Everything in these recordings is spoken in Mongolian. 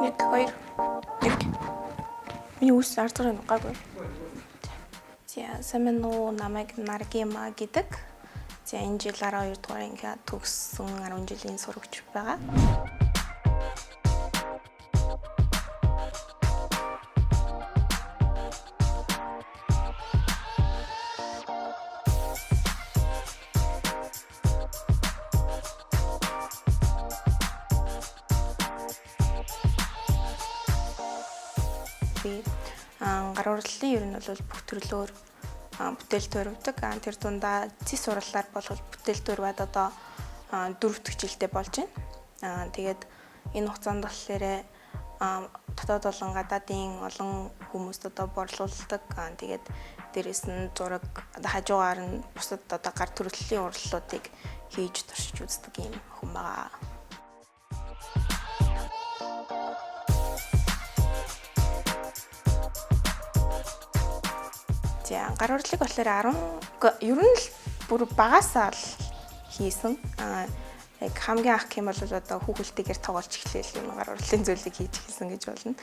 1 2 1. Миний үс арцгаар нугаагүй. За сайн уу, намайг Наргима гэдэг. За энэ жил 12 дугаар анги төгссөн 10 жилийн сурагч байгаа. Гар урлалын ер нь бол бүх төрлөөр бүтээл төрөвдөг. Тэр дундаа цэс урлалаар бол бүтээл төрвэд одоо 4 дахь жилдээ болж байна. Тэгээд энэ хугацаанд болохоор дотоод болон гадаадын олон хүмүүст одоо борлуулдаг. Тэгээд дээрэс нь зураг хажуугаар нь бусад одоо гар төрөлхтлийн урлалуудыг хийж туршиж үздэг юм хүн байгаа. Гар урлалыг болохоор ер нь л бүр багасаа л хийсэн. Яг хамгийн анх юм бол одоо хүүхэлтэйгээр тоглож эхлээл юм гар урлалын зүйлийг хийж эхэлсэн гэж болно.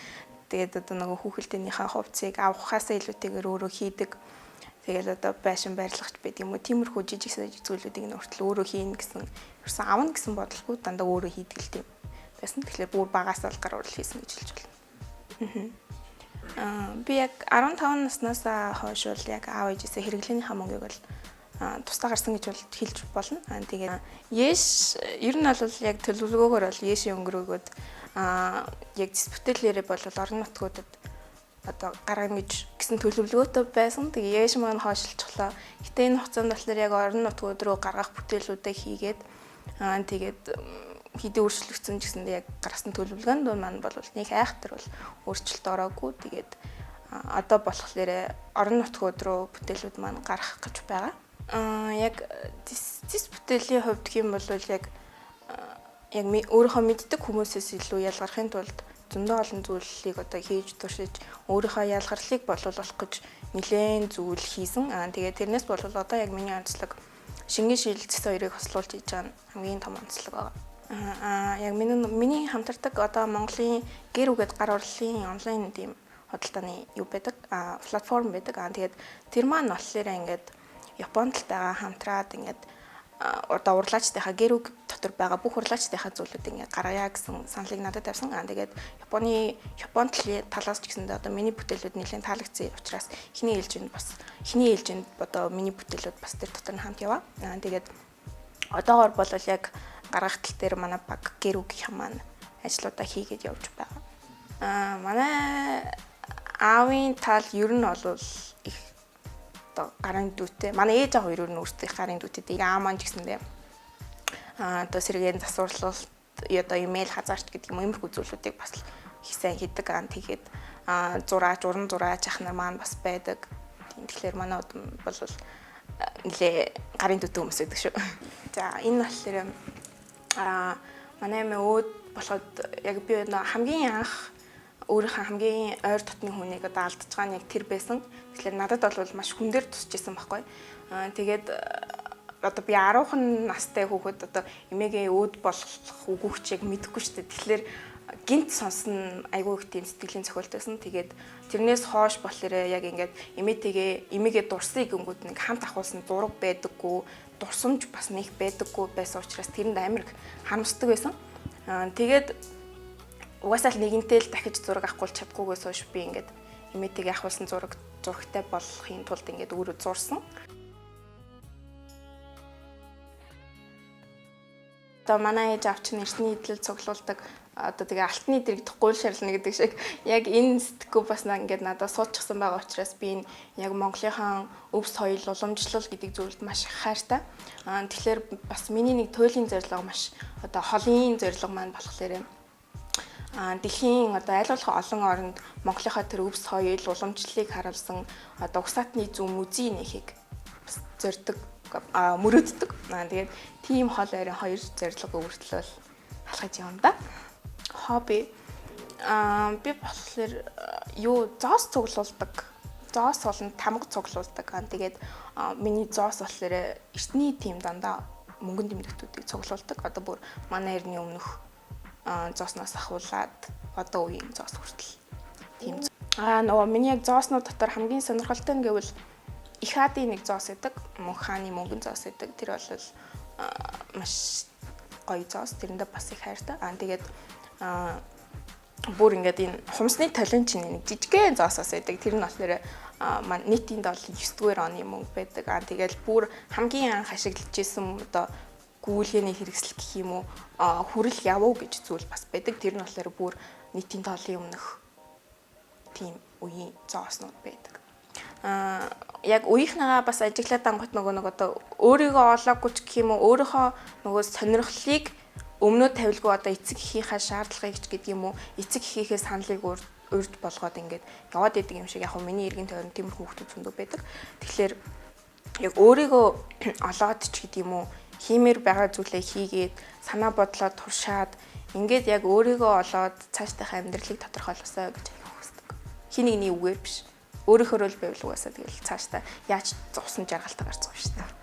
Тэгээд одоо нөгөө хүүхэлтэйнийхээ хувцсыг авахаасаа илүүтэйгээр өөрөө хийдэг. Тэгээд одоо байшин байрлагч байдаг юм уу? Тиймэрхүү жижиг зүйлүүдийг нөртөл өөрөө хийн гэсэн, ерөөсөн авна гэсэн бодлого дандаа өөрөө хийдэг л тийм байсан. Тэгэхээр бүр багасаа л гар урлал хийсэн гэж хэлж болно. Би яг 15 наснаас хойш бол яг аав ээжээсээ хэрэглээнийхээ мөнгийг бол тусдаа гарсан гэж бол хэлж болно. Тэгээд Яш ер нь бол яг төлөвлөгөөгөр бол Яшийн өнгөрөөгөөд яг дисбүтэлээрээ бол орон нутгуудад одоо гаргана гэсэн төлөвлөгөөтэй байсан. Тэгээд Яш маань хойшлцглоо. Гэтэ энэ хугацаанд болохоор яг орон нутгууд руу гаргах бүтээлүүдээ хийгээд тэгээд хэдий өөрчлөгдсөн ч гэсэн яг гаргасан төлөвлөгөөнд маань бол нэг айхтар бол өөрчлөлт ороогүй. Тэгээд одоо болохоор орон нутгууд руу бүтээлүүд маань гарах гэж байгаа. Яг дис бүтээлийн хувьд гэх юм бол яг өөрийнхөө мэддэг хүмүүсээс илүү ялгархын тулд зөндөө олон зүйлийг одоо хийж туршиж өөрийнхөө ялгарлыг боловлох гэж нэлээд зүйл хийсэн. Тэгээд тэрнээс бол одоо яг миний онцлог шингэн шилжилт хоёрыг хослуулж хийж байгаа хамгийн том онцлог байгаа. Яг миний хамтардаг одоо Монголын гэр үгээд гар урлалын онлайн тийм худалдааны юу байдаг платформ байдаг. Тэгээд тэр маань болохоор ингээд Японд л байгаа хамтраад ингээд одоо урлаачтайхаа гэр үг дотор байгаа бүх урлаачтайхаа зүйлүүд ингээд гаргая гэсэн саналыг надад тавьсан. Тэгээд Японд талаас ч гэсэндээ одоо миний бүтээлүүд нэлээд таалагдсан учраас эхний ээлжинд одоо миний бүтээлүүд бас тэр дотор нь хамт яваа. Тэгээд одоогоор бол яг гаргах тал дээр манай баг гэр үгийнхэн маань ажлуудаа хийгээд явж байгаа. Манай аавын тал ер нь бол их одоо гарын дүүтэй. Манай ээж аав хоёр нь өөрсдөө их гарын дүүтэй. Аа маань ч гэсэндээ одоо сэргээн засварлалт одоо имэйл хазаарч гэдэг юм иймэрхүү зүйлүүдийг бас хийсэн хийдэг. Тэгээд уран зураач ах нар маань бас байдаг. Тэгэхээр манай бол нэлээ гарын дүүтэй хүмүүс байдаг шүү. За энэ болохоор манай өөд болоход яг би хамгийн анх өөрийнхөө хамгийн ойр дотны хүнийг одоо алдаж байгаа нь яг тэр байсан. Тэгэхээр надад бол маш хүн дээр тусч исэн байхгүй. Тэгээд одоо би 10хан настай хүүхэд одоо эмээгээ өөд болох үгүйчийг мэдэхгүй шүү дээ. Тэгэхээр гинт сонсон айгүй их тийм сэтгэлийн цохилтойсэн. Тэгээд тэрнээс хойш болохоор яг ингээд эмээгээ дурсыг гингүүд нэг хамт ахуулсан зураг байдаггүй, дурсамж бас нэг байдаггүй байсан учраас тэрэнд амар их харамсдаг байсан. Тэгээд угаасаа л нэгэнтэй л дахиж зураг авахгүй чадахгүйгээс хойш би ингээд эмээтэйгээ ахуулсан зурагтай болохын тулд ингээд өөрөө зурсан. Одоо манай ээж авч нь эртний идэл цуглуулдаг одоо тэгээ алтны дэрэг гуйл шарлна гэдэг шиг яг энэ сэтгэхгүй бас ингээд надад суудчихсан байгаа учраас би энэ яг Монголынхаа өвс соёл уламжлал гэдэг зүйлд маш их хайртай. Тэгэхээр бас миний нэг туйлын зорилго маш одоо холын зорилго маань болохоор дэлхийн одоо аль болох олон оронд Монголынхаа тэр өвс соёл уламжлалыг харуулсан одоо угсаатны зүүн музей нэхийг бас зорддог мөрөөддөг. Тэгээд тийм хол ойрын хоёр зорилго өртлөөл алхаж явна да. Хобби би болохоор зоос цуглуулдаг. Зоос болон тамга цуглуулдаг. Тэгээд миний зоос болохоор эртний тийм дандаа мөнгөн тэмдэгтүүдийг цуглуулдаг. Одоо бүр манай эртний өмнөх зоосноос ахуулаад одоо үеийн зоос хүртэл. Тийм. Нөгөө миний яг зооснууд дотор хамгийн сонирхолтой нь гэвэл их хаадын нэг зоос гэдэг, мөнх хааны мөнгөн зоос гэдэг. Тэр бол маш гоё зоос. Тэрэндээ бас их хайртай. Тэгээд бүр ингээд энэ хумсны талын чинь нэг жижигхэн зоосоос байдаг. Тэр нь болохоор нийтийн 9-р оны мөнгө байдаг. Тэгэл бүр хамгийн анх ашиглаж исэн одоо гүйлгээний хэрэгсэл гэх юм уу хүрэл явуу гэж зүйл бас байдаг. Тэр нь болохоор бүр нийтийн тоолын өмнөх тийм үеийн зооснууд байдаг. Яг үеийнхнээгаа бас ажиглаад ангууд нөгөө одоо өөрийгөө олоогүй ч гэх юм уу өөрийнхөө нөгөө сонирхлыг өмнөө тавилгүй одоо эцэг эхийнхээ шаардлагыг ч гэдэг юм уу эцэг эхийнхээ саналыг урьд болгоод ингээд яваад идэг юм шиг яг миний эргэн тойронд тиймэрхүү хүмүүс зөндөө байдаг. Тэгэхээр яг өөрийгөө олоод ч гэдэг юм уу хиймээр байгаа зүйлээ хийгээд санаа бодлоо туршаад ингээд яг өөрийгөө олоод цаашдынхаа амьдралыг тодорхойлосоо гэж хүсдэг. Хин нэгний үгээр биш. Өөрийнхөө л байвал угаасаа тэгэл цаашдаа яаж зовсон жаргалтаа гарцсан шүү дээ.